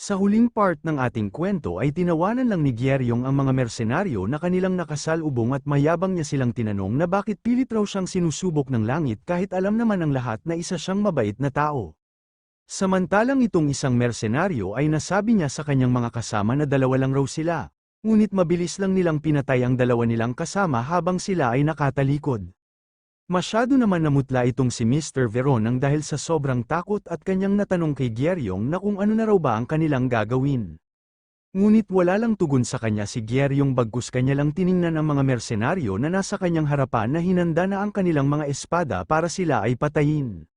Sa huling part ng ating kwento ay tinawanan lang ni Gyeryong ang mga mersenaryo na kanilang nakasalubong at mayabang niya silang tinanong na bakit pilit raw siyang sinusubok ng langit kahit alam naman ng lahat na isa siyang mabait na tao. Samantalang itong isang mersenaryo ay nasabi niya sa kanyang mga kasama na dalawa lang raw sila, ngunit mabilis lang nilang pinatay ang dalawa nilang kasama habang sila ay nakatalikod. Masyado naman namutla itong si Mr. Veron nang dahil sa sobrang takot at kanyang natanong kay Gyeryong na kung ano na raw ba ang kanilang gagawin. Ngunit wala lang tugon sa kanya si Gyeryong bagkus kanya lang tiningnan ang mga mersenaryo na nasa kanyang harapan na hinanda na ang kanilang mga espada para sila ay patayin.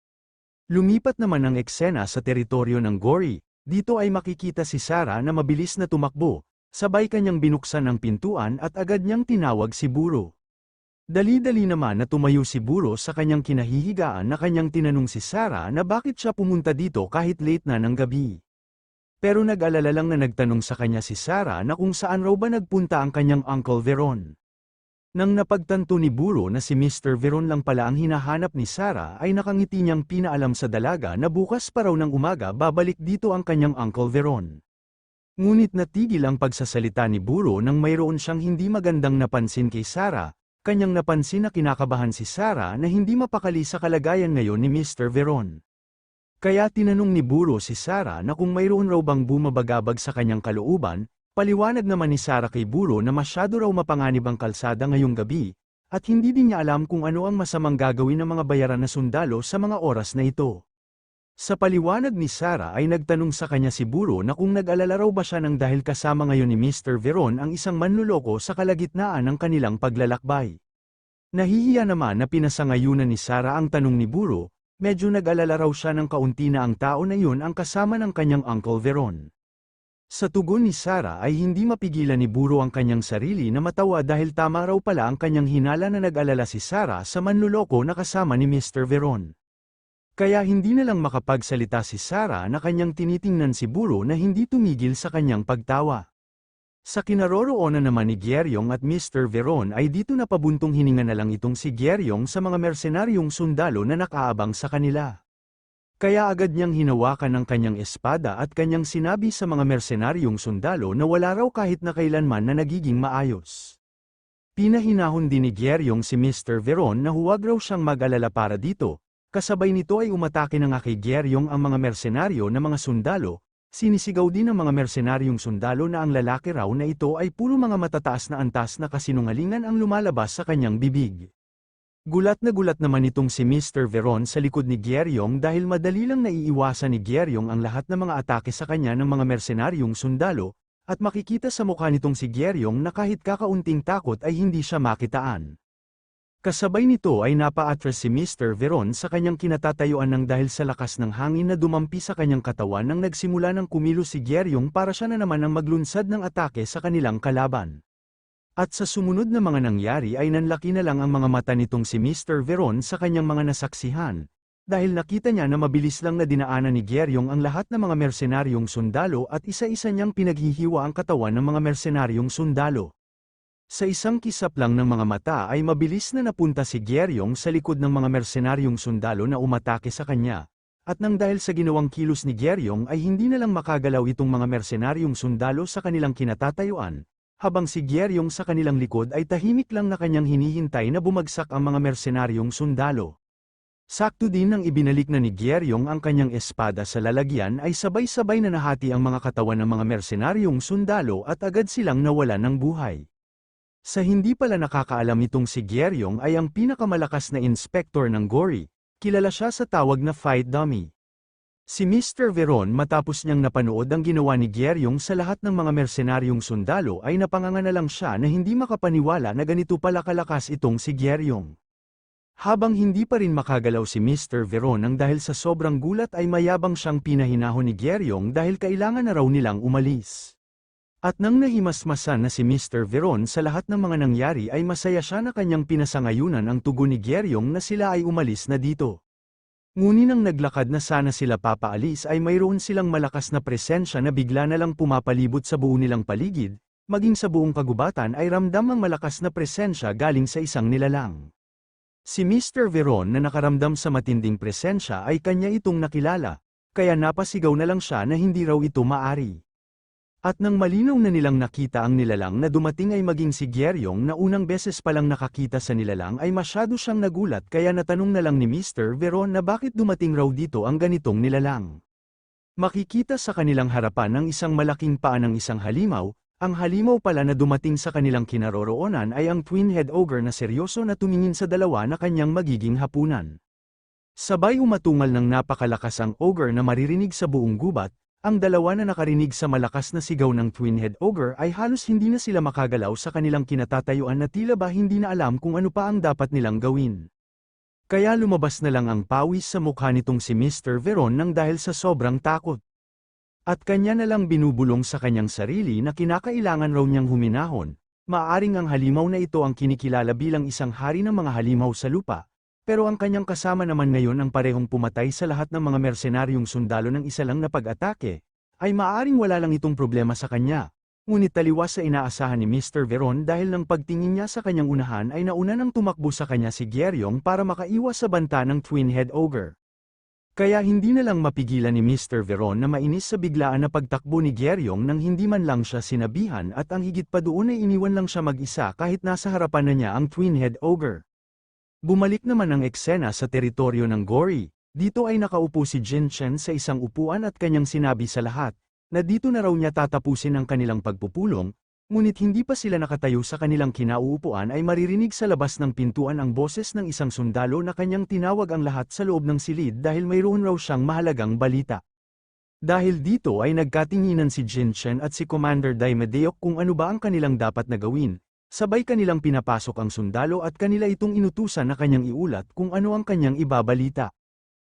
Lumipat naman ang eksena sa teritoryo ng Gory, dito ay makikita si Sarah na mabilis na tumakbo, sabay kanyang binuksan ang pintuan at agad niyang tinawag si Buro. Dali-dali naman na tumayo si Buro sa kanyang kinahihigaan na kanyang tinanong si Sarah na bakit siya pumunta dito kahit late na ng gabi. Pero nag-alala lang na nagtanong sa kanya si Sarah na kung saan raw ba nagpunta ang kanyang Uncle Veron. Nang napagtanto ni Buro na si Mr. Veron lang pala ang hinahanap ni Sarah ay nakangiti niyang pinaalam sa dalaga na bukas pa raw ng umaga babalik dito ang kanyang Uncle Veron. Ngunit natigil ang pagsasalita ni Buro nang mayroon siyang hindi magandang napansin kay Sarah. Kanyang napansin na kinakabahan si Sarah na hindi mapakali sa kalagayan ngayon ni Mr. Veron. Kaya tinanong ni Buro si Sarah na kung mayroon raw bang bumabagabag sa kanyang kalooban, paliwanag naman ni Sarah kay Buro na masyado raw mapanganib ang kalsada ngayong gabi, at hindi din niya alam kung ano ang masamang gagawin ng mga bayaran na sundalo sa mga oras na ito. Sa paliwanag ni Sarah ay nagtanong sa kanya si Buro na kung nag-alala raw ba siya nang dahil kasama ngayon ni Mr. Veron ang isang manluloko sa kalagitnaan ng kanilang paglalakbay. Nahihiya naman na pinasangayunan ni Sarah ang tanong ni Buro, medyo nag-alala raw siya ng kaunti na ang tao na yun ang kasama ng kanyang Uncle Veron. Sa tugon ni Sarah ay hindi mapigilan ni Buro ang kanyang sarili na matawa dahil tama raw pala ang kanyang hinala na nag-alala si Sarah sa manluloko na kasama ni Mr. Veron. Kaya hindi na lang makapagsalita si Sarah na kanyang tinitingnan si Buro na hindi tumigil sa kanyang pagtawa. Sa kinaroroonan naman ni Gyeryong at Mr. Veron ay dito na pabuntong hininga na lang itong si Gyeryong sa mga mersenaryong sundalo na nakaabang sa kanila. Kaya agad niyang hinawakan ang kanyang espada at kanyang sinabi sa mga mersenaryong sundalo na wala raw kahit na kailanman na nagiging maayos. Pinahinahon din ni Gyeryong si Mr. Veron na huwag raw siyang mag-alala para dito. Kasabay nito ay umatake na nga kay Gyeryong ang mga mersenaryo na mga sundalo, sinisigaw din ng mga mersenaryong sundalo na ang lalaki raw na ito ay puro mga matataas na antas na kasinungalingan ang lumalabas sa kanyang bibig. Gulat naman itong si Mr. Veron sa likod ni Gyeryong dahil madali lang naiiwasan ni Gyeryong ang lahat ng mga atake sa kanya ng mga mersenaryong sundalo, at makikita sa mukha nitong si Gyeryong na kahit kakaunting takot ay hindi siya makitaan. Kasabay nito ay napa-atras si Mr. Veron sa kanyang kinatatayuan nang dahil sa lakas ng hangin na dumampi sa kanyang katawan nang nagsimula ng kumilos si Gyeryong para siya na naman ang maglunsad ng atake sa kanilang kalaban. At sa sumunod na mga nangyari ay nanlaki na lang ang mga mata nitong si Mr. Veron sa kanyang mga nasaksihan, dahil nakita niya na mabilis lang na dinaanan ni Gyeryong ang lahat ng mga mersenaryong sundalo at isa-isa niyang pinaghihiwa ang katawan ng mga mersenaryong sundalo. Sa isang kisap lang ng mga mata ay mabilis na napunta si Gyeryong sa likod ng mga mersenaryong sundalo na umatake sa kanya, at nang dahil sa ginawang kilos ni Gyeryong ay hindi na lang makagalaw itong mga mersenaryong sundalo sa kanilang kinatatayuan, habang si Gyeryong sa kanilang likod ay tahimik lang na kanyang hinihintay na bumagsak ang mga mersenaryong sundalo. Sakto din nang ibinalik na ni Gyeryong ang kanyang espada sa lalagyan ay sabay-sabay na nahati ang mga katawan ng mga mersenaryong sundalo at agad silang nawalan ng buhay. Sa hindi pala nakakaalam itong si Gyeryong ay ang pinakamalakas na inspektor ng Gory, kilala siya sa tawag na fight dummy. Si Mr. Veron matapos niyang napanood ang ginawa ni Gyeryong sa lahat ng mga mersenaryong sundalo ay napanganga na lang siya na hindi makapaniwala na ganito pala kalakas itong si Gyeryong. Habang hindi pa rin makagalaw si Mr. Veron nang dahil sa sobrang gulat ay mayabang siyang pinahinahon ni Gyeryong dahil kailangan na raw nilang umalis. At nang nahimasmasan na si Mr. Veron sa lahat ng mga nangyari ay masaya siya na kanyang pinasangayunan ang tugon ni Gyeryong na sila ay umalis na dito. Ngunit nang naglakad na sana sila papaalis ay mayroon silang malakas na presensya na bigla na lang pumapalibot sa buo nilang paligid, maging sa buong kagubatan ay ramdam ang malakas na presensya galing sa isang nilalang. Si Mr. Veron na nakaramdam sa matinding presensya ay kanya itong nakilala, kaya napasigaw na lang siya na hindi raw ito maari. At nang malinaw na nilang nakita ang nilalang na dumating ay maging si Gyeryong na unang beses palang nakakita sa nilalang ay masyado siyang nagulat kaya natanong na lang ni Mr. Veron na bakit dumating raw dito ang ganitong nilalang. Makikita sa kanilang harapan ng isang malaking paa ng isang halimaw, ang halimaw pala na dumating sa kanilang kinaroroonan ay ang twin-head ogre na seryoso na tumingin sa dalawa na kanyang magiging hapunan. Sabay umatungal ng napakalakas ang ogre na maririnig sa buong gubat. Ang dalawa na nakarinig sa malakas na sigaw ng twin-head ogre ay halos hindi na sila makagalaw sa kanilang kinatatayuan na tila ba hindi na alam kung ano pa ang dapat nilang gawin. Kaya lumabas na lang ang pawis sa mukha nitong si Mr. Veron nang dahil sa sobrang takot. At kanya na lang binubulong sa kanyang sarili na kinakailangan raw niyang huminahon, maaaring ang halimaw na ito ang kinikilala bilang isang hari ng mga halimaw sa lupa. Pero ang kanyang kasama naman ngayon ang parehong pumatay sa lahat ng mga mersenaryong sundalo ng isa lang na pag-atake, ay maaaring wala lang itong problema sa kanya. Ngunit taliwas sa inaasahan ni Mr. Veron dahil ng pagtingin niya sa kanyang unahan ay nauna nang tumakbo sa kanya si Gyeryong para makaiwas sa banta ng twin-head ogre. Kaya hindi na lang mapigilan ni Mr. Veron na mainis sa biglaan na pagtakbo ni Gyeryong nang hindi man lang siya sinabihan at ang higit pa doon ay iniwan lang siya mag-isa kahit nasa harapan na niya ang twin-head ogre. Bumalik naman ang eksena sa teritoryo ng Gory. Dito ay nakaupo si Jin Chen sa isang upuan at kanyang sinabi sa lahat, na dito na raw niya tatapusin ang kanilang pagpupulong, ngunit hindi pa sila nakatayo sa kanilang kinauupuan ay maririnig sa labas ng pintuan ang boses ng isang sundalo na kanyang tinawag ang lahat sa loob ng silid dahil mayroon raw siyang mahalagang balita. Dahil dito ay nagkatinginan si Jin Chen at si Commander Dai Medeok kung ano ba ang kanilang dapat na gawin. Sabay kanilang pinapasok ang sundalo at kanila itong inutusan na kanyang iulat kung ano ang kanyang ibabalita.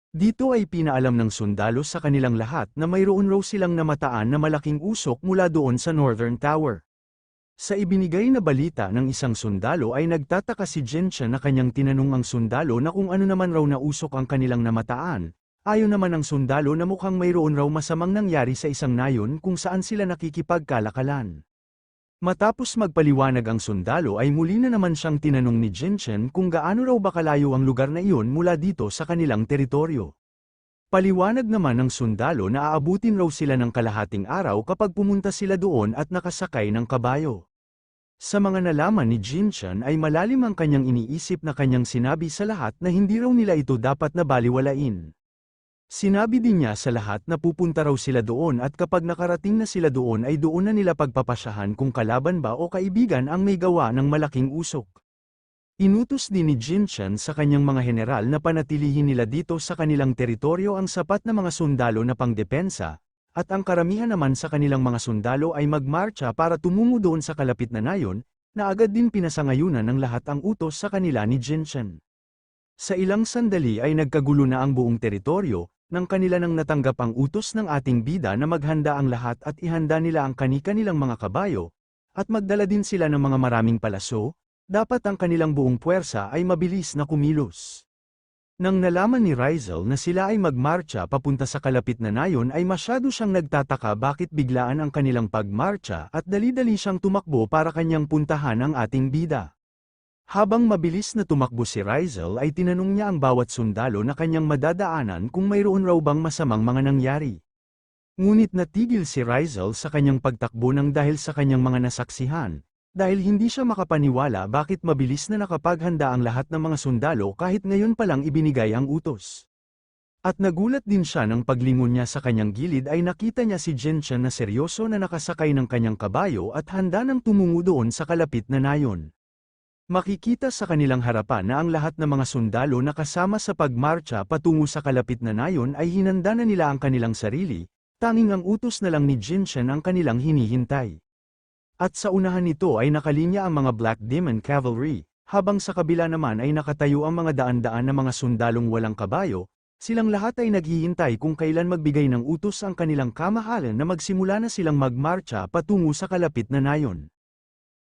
Dito ay pinaalam ng sundalo sa kanilang lahat na mayroon raw silang namataan na malaking usok mula doon sa Northern Tower. Sa ibinigay na balita ng isang sundalo ay nagtataka si Jinsha na kanyang tinanong ang sundalo na kung ano naman raw na usok ang kanilang namataan. Ayon naman ang sundalo na mukhang mayroon raw masamang nangyari sa isang nayon kung saan sila nakikipagkalakalan. Matapos magpaliwanag ang sundalo ay muli na naman siyang tinanong ni Jinchen kung gaano raw ba kalayo ang lugar na iyon mula dito sa kanilang teritoryo. Paliwanag naman ng sundalo na aabutin raw sila ng kalahating araw kapag pumunta sila doon at nakasakay ng kabayo. Sa mga nalaman ni Jinchen ay malalim ang kanyang iniisip na kanyang sinabi sa lahat na hindi raw nila ito dapat na baliwalain. Sinabi din niya sa lahat na pupunta raw sila doon at kapag nakarating na sila doon ay doon na nila pagpapasyahan kung kalaban ba o kaibigan ang may gawa ng malaking usok. Inutos din ni Jinchen sa kanyang mga general na panatilihin nila dito sa kanilang teritoryo ang sapat na mga sundalo na pangdepensa, at ang karamihan naman sa kanilang mga sundalo ay magmarcha para tumungo doon sa kalapit na nayon, na agad din pinasangayunan ng lahat ang utos sa kanila ni Jinchen. Sa ilang sandali ay nagkagulo na ang buong teritoryo, nang kanila nang natanggap ang utos ng ating bida na maghanda ang lahat at ihanda nila ang kani-kanilang mga kabayo, at magdala din sila ng mga maraming palaso, dapat ang kanilang buong puwersa ay mabilis na kumilos. Nang nalaman ni Rizal na sila ay magmarcha papunta sa kalapit na nayon ay masyado siyang nagtataka bakit biglaan ang kanilang pagmarcha at dali-dali siyang tumakbo para kanyang puntahan ang ating bida. Habang mabilis na tumakbo si Rizal ay tinanong niya ang bawat sundalo na kanyang madadaanan kung mayroon raw bang masamang mga nangyari. Ngunit natigil si Rizal sa kanyang pagtakbo nang dahil sa kanyang mga nasaksihan, dahil hindi siya makapaniwala bakit mabilis na nakapaghanda ang lahat ng mga sundalo kahit ngayon palang ibinigay ang utos. At nagulat din siya nang paglingon niya sa kanyang gilid ay nakita niya si Jinchen na seryoso na nakasakay ng kanyang kabayo at handa nang tumungo doon sa kalapit na nayon. Makikita sa kanilang harapan na ang lahat ng mga sundalo na kasama sa pagmarcha patungo sa kalapit na nayon ay hinanda na nila ang kanilang sarili, tanging ang utos na lang ni Jinchen ang kanilang hinihintay. At sa unahan nito ay nakalinya ang mga Black Demon Cavalry, habang sa kabila naman ay nakatayo ang mga daan-daan na mga sundalong walang kabayo, silang lahat ay naghihintay kung kailan magbigay ng utos ang kanilang kamahalan na magsimula na silang magmarcha patungo sa kalapit na nayon.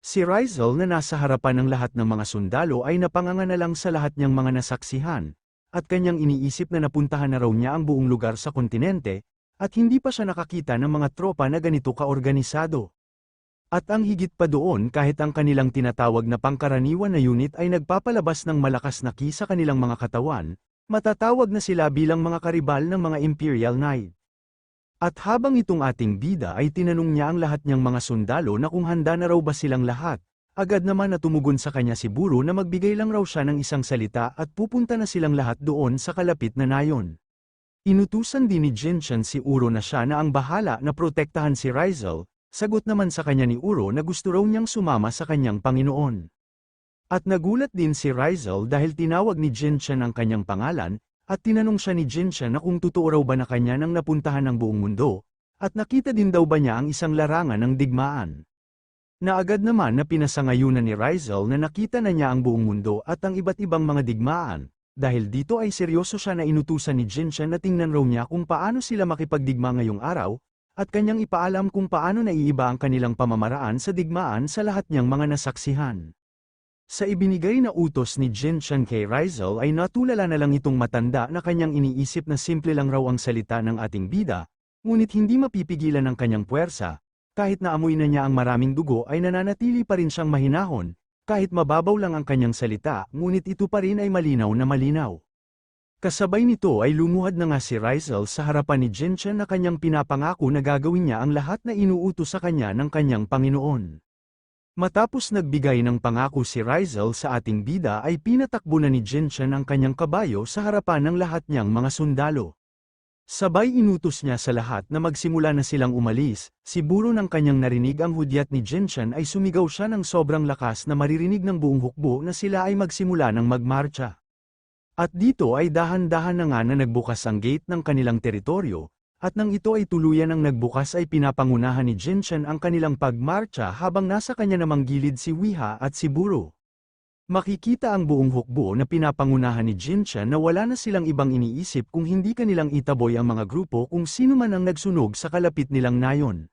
Si Rizal na nasa harapan ng lahat ng mga sundalo ay napanganga na lang sa lahat niyang mga nasaksihan, at kanyang iniisip na napuntahan na raw niya ang buong lugar sa kontinente, at hindi pa siya nakakita ng mga tropa na ganito kaorganisado. At ang higit pa doon kahit ang kanilang tinatawag na pangkaraniwan na unit ay nagpapalabas ng malakas na ki sa kanilang mga katawan, Matatawag na sila bilang mga karibal ng mga Imperial Knight. At habang itong ating bida ay tinanong niya ang lahat niyang mga sundalo na kung handa na raw ba silang lahat, agad naman na tumugon sa kanya si Buro na magbigay lang raw siya ng isang salita at pupunta na silang lahat doon sa kalapit na nayon. Inutusan din ni Genshin si Uro na siya na ang bahala na protektahan si Rizal, sagot naman sa kanya ni Uro na gusto raw niyang sumama sa kanyang Panginoon. At nagulat din si Rizal dahil tinawag ni Genshin ang kanyang pangalan, at tinanong siya ni Genshin na kung totoo raw ba na kanya nang napuntahan ng buong mundo, at nakita din daw ba niya ang isang larangan ng digmaan. Naagad naman na pinasangayunan ni Rizal na nakita na niya ang buong mundo at ang iba't ibang mga digmaan. Dahil dito ay seryoso siya na inutusan ni Genshin na tingnan raw niya kung paano sila makipagdigma ngayong araw, at kanyang ipaalam kung paano naiiba ang kanilang pamamaraan sa digmaan sa lahat niyang mga nasaksihan. Sa ibinigay na utos ni Genshin kay Rizal ay natulala na lang itong matanda na kanyang iniisip na simple lang raw ang salita ng ating bida, ngunit hindi mapipigilan ang kanyang puwersa, kahit na amoy na niya ang maraming dugo ay nananatili pa rin siyang mahinahon. Kahit mababaw lang ang kanyang salita, ngunit ito pa rin ay malinaw na malinaw. Kasabay nito ay lumuhad na nga si Rizal sa harapan ni Genshin na kanyang pinapangako na gagawin niya ang lahat na inuutos sa kanya ng kanyang Panginoon. Matapos nagbigay ng pangako si Rizal sa ating bida ay pinatakbo na ni Genshin ang kanyang kabayo sa harapan ng lahat niyang mga sundalo. Sabay inutos niya sa lahat na magsimula na silang umalis, si Buro nang kanyang narinig ang hudyat ni Genshin ay sumigaw siya ng sobrang lakas na maririnig ng buong hukbo na sila ay magsimula ng magmarcha. At dito ay dahan-dahan na nga na nagbukas ang gate ng kanilang teritoryo, at nang ito ay tuluyan ang nagbukas ay pinapangunahan ni Genshin ang kanilang pagmarcha habang nasa kanya namang gilid si Wiha at si Buro. Makikita ang buong hukbo na pinapangunahan ni Genshin na wala na silang ibang iniisip kung hindi kanilang itaboy ang mga grupo kung sino man ang nagsunog sa kalapit nilang nayon.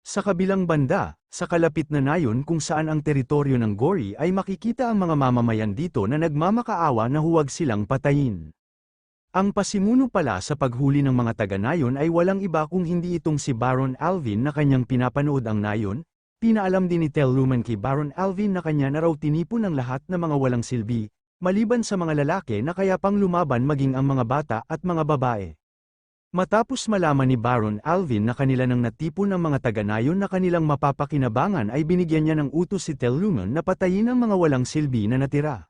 Sa kabilang banda, sa kalapit na nayon kung saan ang teritoryo ng Gori ay makikita ang mga mamamayan dito na nagmamakaawa na huwag silang patayin. Ang pasimuno pala sa paghuli ng mga taga-nayon ay walang iba kung hindi itong si Baron Alvin na kanyang pinapanood ang nayon. Pinaalam din ni Telluman kay Baron Alvin na kanya na raw tinipon ng lahat ng mga walang silbi, maliban sa mga lalaki na kaya pang lumaban maging ang mga bata at mga babae. Matapos malaman ni Baron Alvin na kanila nang natipon ang mga taga-nayon na kanilang mapapakinabangan ay binigyan niya ng utos si Telluman na patayin ang mga walang silbi na natira.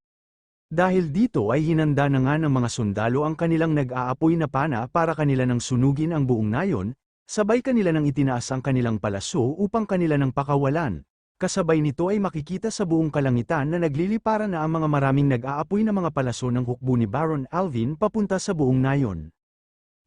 Dahil dito ay hinanda na nga ng mga sundalo ang kanilang nag-aapoy na pana para kanila nang sunugin ang buong nayon. Sabay kanila nang itinaas ang kanilang palaso upang kanila nang pakawalan. Kasabay nito ay makikita sa buong kalangitan na nagliliparan na ang mga maraming nag-aapoy na mga palaso ng hukbo ni Baron Alvin papunta sa buong nayon.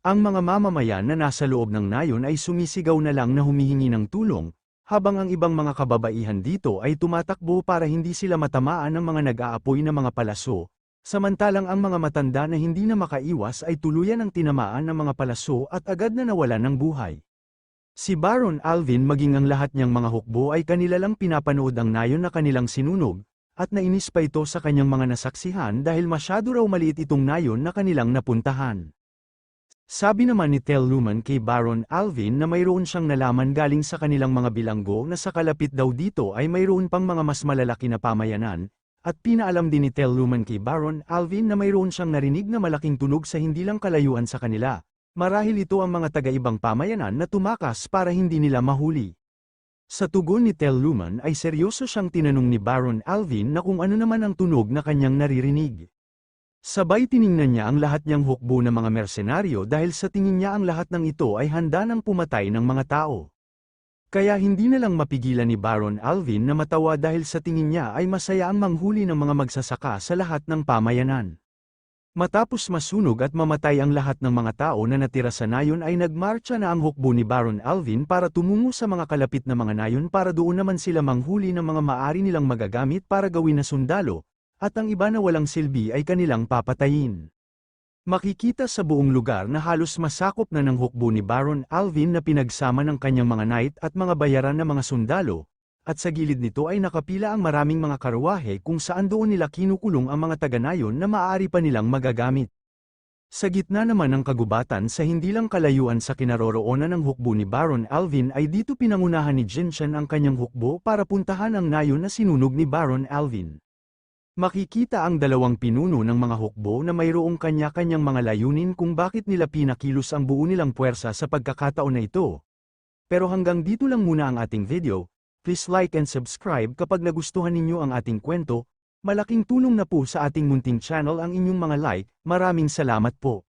Ang mga mamamayan na nasa loob ng nayon ay sumisigaw na lang na humihingi ng tulong, habang ang ibang mga kababaihan dito ay tumatakbo para hindi sila matamaan ng mga nag-aapoy na mga palaso. Samantalang ang mga matanda na hindi na makaiwas ay tuluyan ang tinamaan ng mga palaso at agad na nawalan ng buhay. Si Baron Alvin maging ang lahat niyang mga hukbo ay kanila lang pinapanood ang nayon na kanilang sinunog, at nainis pa ito sa kanyang mga nasaksihan dahil masyado raw maliit itong nayon na kanilang napuntahan. Sabi naman ni Telluman kay Baron Alvin na mayroon siyang nalaman galing sa kanilang mga bilanggo na sa kalapit daw dito ay mayroon pang mga mas malalaki na pamayanan. At pinaalam din ni Telluman kay Baron Alvin na mayroon siyang narinig na malaking tunog sa hindi lang kalayuan sa kanila. Marahil ito ang mga taga-ibang pamayanan na tumakas para hindi nila mahuli. Sa tugon ni Telluman ay seryoso siyang tinanong ni Baron Alvin na kung ano naman ang tunog na kanyang naririnig. Sabay tiningnan niya ang lahat niyang hukbo na mga mersenaryo dahil sa tingin niya ang lahat ng ito ay handa ng pumatay ng mga tao. Kaya hindi na lang mapigilan ni Baron Alvin na matawa dahil sa tingin niya ay masaya ang manghuli ng mga magsasaka sa lahat ng pamayanan. Matapos masunog at mamatay ang lahat ng mga tao na natira sa nayon ay nagmarcha na ang hukbo ni Baron Alvin para tumungo sa mga kalapit na mga nayon para doon naman sila manghuli ng mga maaari nilang magagamit para gawin na sundalo, at ang iba na walang silbi ay kanilang papatayin. Makikita sa buong lugar na halos masakop na ng hukbo ni Baron Alvin na pinagsama ng kanyang mga knight at mga bayaran na mga sundalo, at sa gilid nito ay nakapila ang maraming mga karwahe kung saan doon nila kinukulong ang mga taga-nayon na maaari pa nilang magagamit. Sa gitna naman ng kagubatan sa hindi lang kalayuan sa kinaroroonan ng hukbo ni Baron Alvin ay dito pinangunahan ni Genshin ang kanyang hukbo para puntahan ang nayon na sinunog ni Baron Alvin. Makikita ang dalawang pinuno ng mga hukbo na mayroong kanya-kanyang mga layunin kung bakit nila pinakilos ang buo nilang puwersa sa pagkakataon na ito. Pero hanggang dito lang muna ang ating video, please like and subscribe kapag nagustuhan ninyo ang ating kwento, malaking tulong na po sa ating munting channel ang inyong mga like, maraming salamat po.